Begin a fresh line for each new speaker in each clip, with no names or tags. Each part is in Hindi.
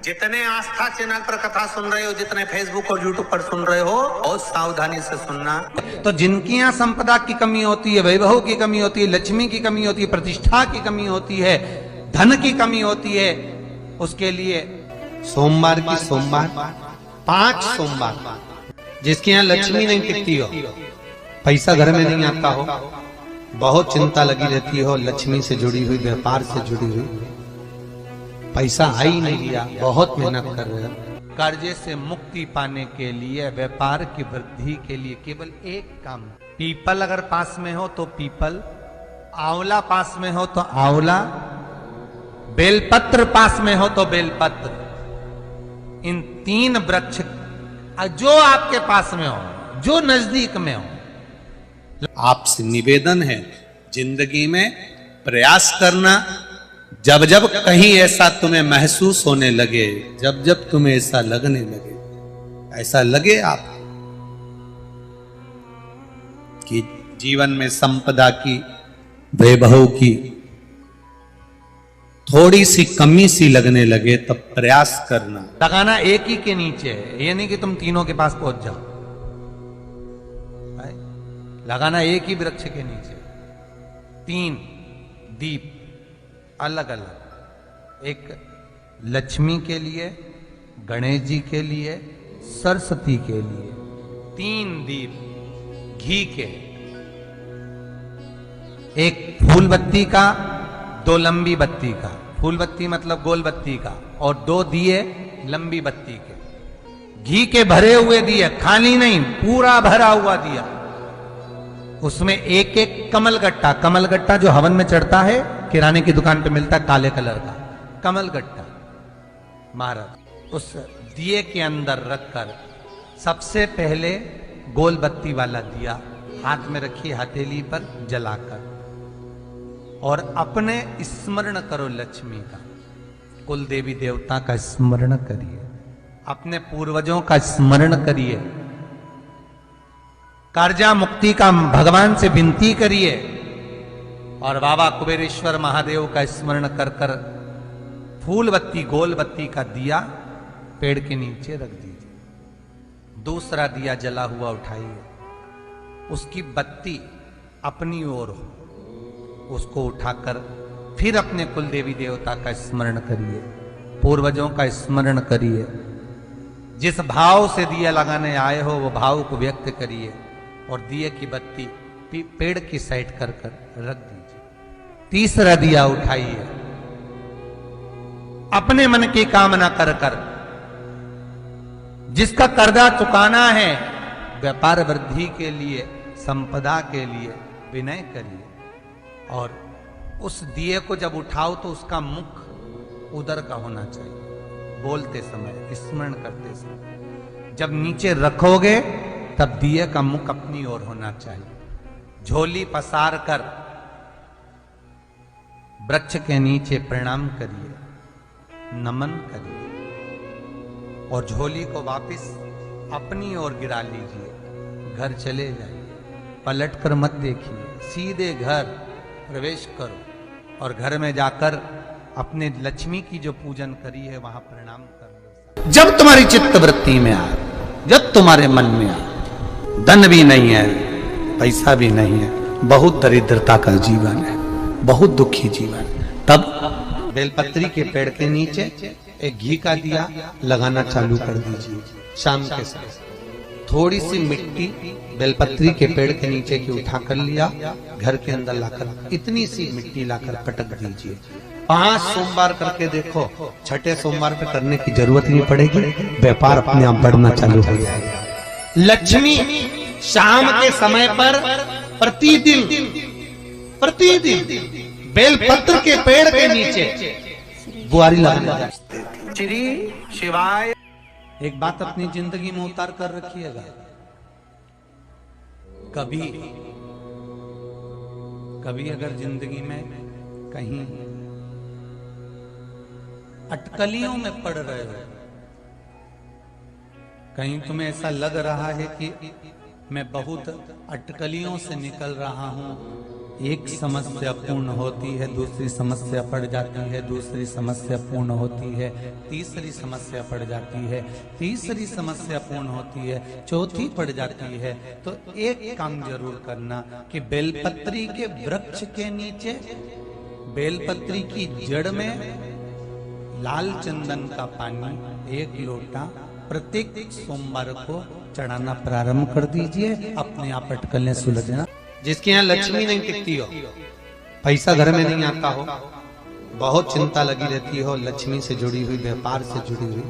जितने आस्था चैनल पर कथा सुन रहे हो, जितने फेसबुक और यूट्यूब पर सुन रहे हो, बहुत सावधानी से सुनना।
तो जिनकी यहाँ संपदा की कमी होती है, वैभव की कमी होती है, लक्ष्मी की कमी होती है, प्रतिष्ठा की कमी होती है, धन की कमी होती है, उसके लिए सोमवार की सोमवार 5 सोमवार, जिसके यहाँ लक्ष्मी नहीं टिकती हो, पैसा घर में नहीं आता हो, बहुत चिंता लगी रहती हो, लक्ष्मी से जुड़ी हुई, व्यापार से जुड़ी हुई, पैसा आ ही नहीं लिया, बहुत मेहनत कर रहे हो, कर्जे से मुक्ति पाने के लिए, व्यापार की वृद्धि के लिए केवल एक काम, पीपल अगर पास में हो तो पीपल, आंवला पास में हो तो आंवला, बेलपत्र पास में हो तो बेलपत्र, इन 3 वृक्ष जो आपके पास में हो, जो नजदीक में हो। आपसे निवेदन है, जिंदगी में प्रयास करना, जब जब कहीं ऐसा तुम्हें महसूस होने लगे, जब जब तुम्हें ऐसा लगने लगे, ऐसा लगे आप कि जीवन में संपदा की, वैभव की थोड़ी सी कमी सी लगने लगे, तब प्रयास करना। लगाना एक ही के नीचे है, ये नहीं कि तुम तीनों के पास पहुंच जाओ, लगाना एक ही वृक्ष के नीचे, 3 दीप अलग अलग, एक लक्ष्मी के लिए, गणेश जी के लिए, सरस्वती के लिए, 3 दीप घी के, एक फूल बत्ती का, 2 लंबी बत्ती का, फूल बत्ती मतलब गोल बत्ती का, और 2 दिए लंबी बत्ती के, घी के भरे हुए दिए, खाली नहीं, पूरा भरा हुआ दिया, उसमें एक एक कमलगट्टा, कमलगट्टा जो हवन में चढ़ता है, किराने की दुकान पे मिलता है काले कलर का कमलगट्टा, महाराज उस दिए के अंदर रखकर सबसे पहले गोल बत्ती वाला दिया हाथ में रखिए, हथेली पर जलाकर, और अपने स्मरण करो लक्ष्मी का, कुल देवी देवता का स्मरण करिए, अपने पूर्वजों का स्मरण करिए, कर्जा मुक्ति का भगवान से विनती करिए, और बाबा कुबेरेश्वर महादेव का स्मरण कर कर फूल बत्ती, गोल बत्ती का दिया पेड़ के नीचे रख दीजिए। दूसरा दिया जला हुआ उठाइए, उसकी बत्ती अपनी ओर हो, उसको उठाकर फिर अपने कुल देवी देवता का स्मरण करिए, पूर्वजों का स्मरण करिए, जिस भाव से दिया लगाने आए हो वो भाव को व्यक्त करिए, और दिए की बत्ती पेड़ की साइड कर कर रख दीजिए। तीसरा दिया उठाइए, अपने मन की कामना कर कर, जिसका कर्जा चुकाना है, व्यापार वृद्धि के लिए, संपदा के लिए विनय करिए, और उस दिए को जब उठाओ तो उसका मुख उधर का होना चाहिए, बोलते समय, स्मरण करते समय। जब नीचे रखोगे तब दिए का मुख अपनी ओर होना चाहिए। झोली पसार कर वृक्ष के नीचे प्रणाम करिए, नमन करिए, और झोली को वापस अपनी ओर गिरा लीजिए, घर चले जाइए, पलट कर मत देखिए, सीधे घर प्रवेश करो, और घर में जाकर अपने लक्ष्मी की जो पूजन करी है वहां प्रणाम कर लो। जब तुम्हारी चित्त वृत्ति में आए, जब तुम्हारे मन में आए, धन भी नहीं है, पैसा भी नहीं है, बहुत दरिद्रता का जीवन है, बहुत दुखी जीवन, तब बेलपत्री के पेड़ के नीचे एक घी का दिया लगाना चालू कर दीजिए। शाम के समय थोड़ी सी मिट्टी बेलपत्री के पेड़ के नीचे की उठा कर लिया, घर के अंदर लाकर इतनी सी मिट्टी लाकर पटक दीजिए। 5 सोमवार करके देखो, छठे सोमवार पे करने की जरूरत नहीं पड़ेगी, व्यापार अपने आप बढ़ना चालू हो जाएगा। लक्ष्मी शाम के समय पर प्रतिदिन बेलपत्र के पेड़ के नीचे बुआरी लगाना।
श्री शिवाय।
एक बात अपनी जिंदगी में उतार कर रखिएगा, कभी अगर जिंदगी में कहीं अटकलियों में पड़ रहे हो, कहीं तुम्हें ऐसा लग रहा है कि मैं बहुत अटकलियों से निकल रहा हूं, एक समस्या पूर्ण होती है, दूसरी समस्या पड़ जाती है, दूसरी समस्या पूर्ण होती है, तीसरी समस्या पड़ जाती है, तीसरी समस्या पूर्ण होती है, चौथी पड़ जाती है। तो एक काम जरूर करना कि बेलपत्री के वृक्ष के नीचे, बेलपत्री की जड़ में लाल चंदन का पानी 1 लोटा प्रत्येक सोमवार को चढ़ाना प्रारंभ कर दीजिए। अपने आप अटकलें सुलझना। जिसके यहाँ लक्ष्मी नहीं टिकती हो, पैसा घर में नहीं आता हो, बहुत चिंता लगी रहती हो, लक्ष्मी से जुड़ी हुई, व्यापार से जुड़ी हुई,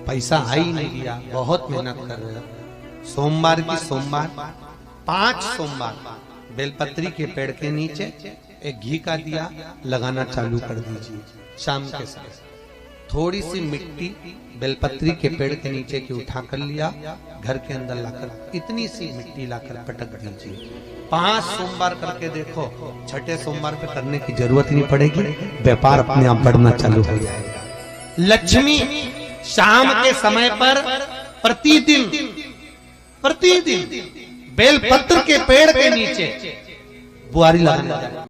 पैसा आ ही नहीं दिया, बहुत मेहनत कर रहे हो, सोमवार की सोमवार 5 सोमवार बेलपत्री के पेड़ के नीचे एक घी का दिया लगाना चालू कर दीजिए। शाम के समय थोड़ी सी मिट्टी बेलपत्री के पेड़ के नीचे की उठा कर लिया, घर के अंदर लाकर इतनी सी मिट्टी लाकर पटक दीजिए। 5 सोमवार करके देखो, छठे सोमवार पे करने की जरूरत नहीं पड़ेगी, व्यापार अपने आप बढ़ना चालू हो जाएगा। लक्ष्मी शाम के समय पर प्रतिदिन बेलपत्र के पेड़ के नीचे बुआरी लगाना।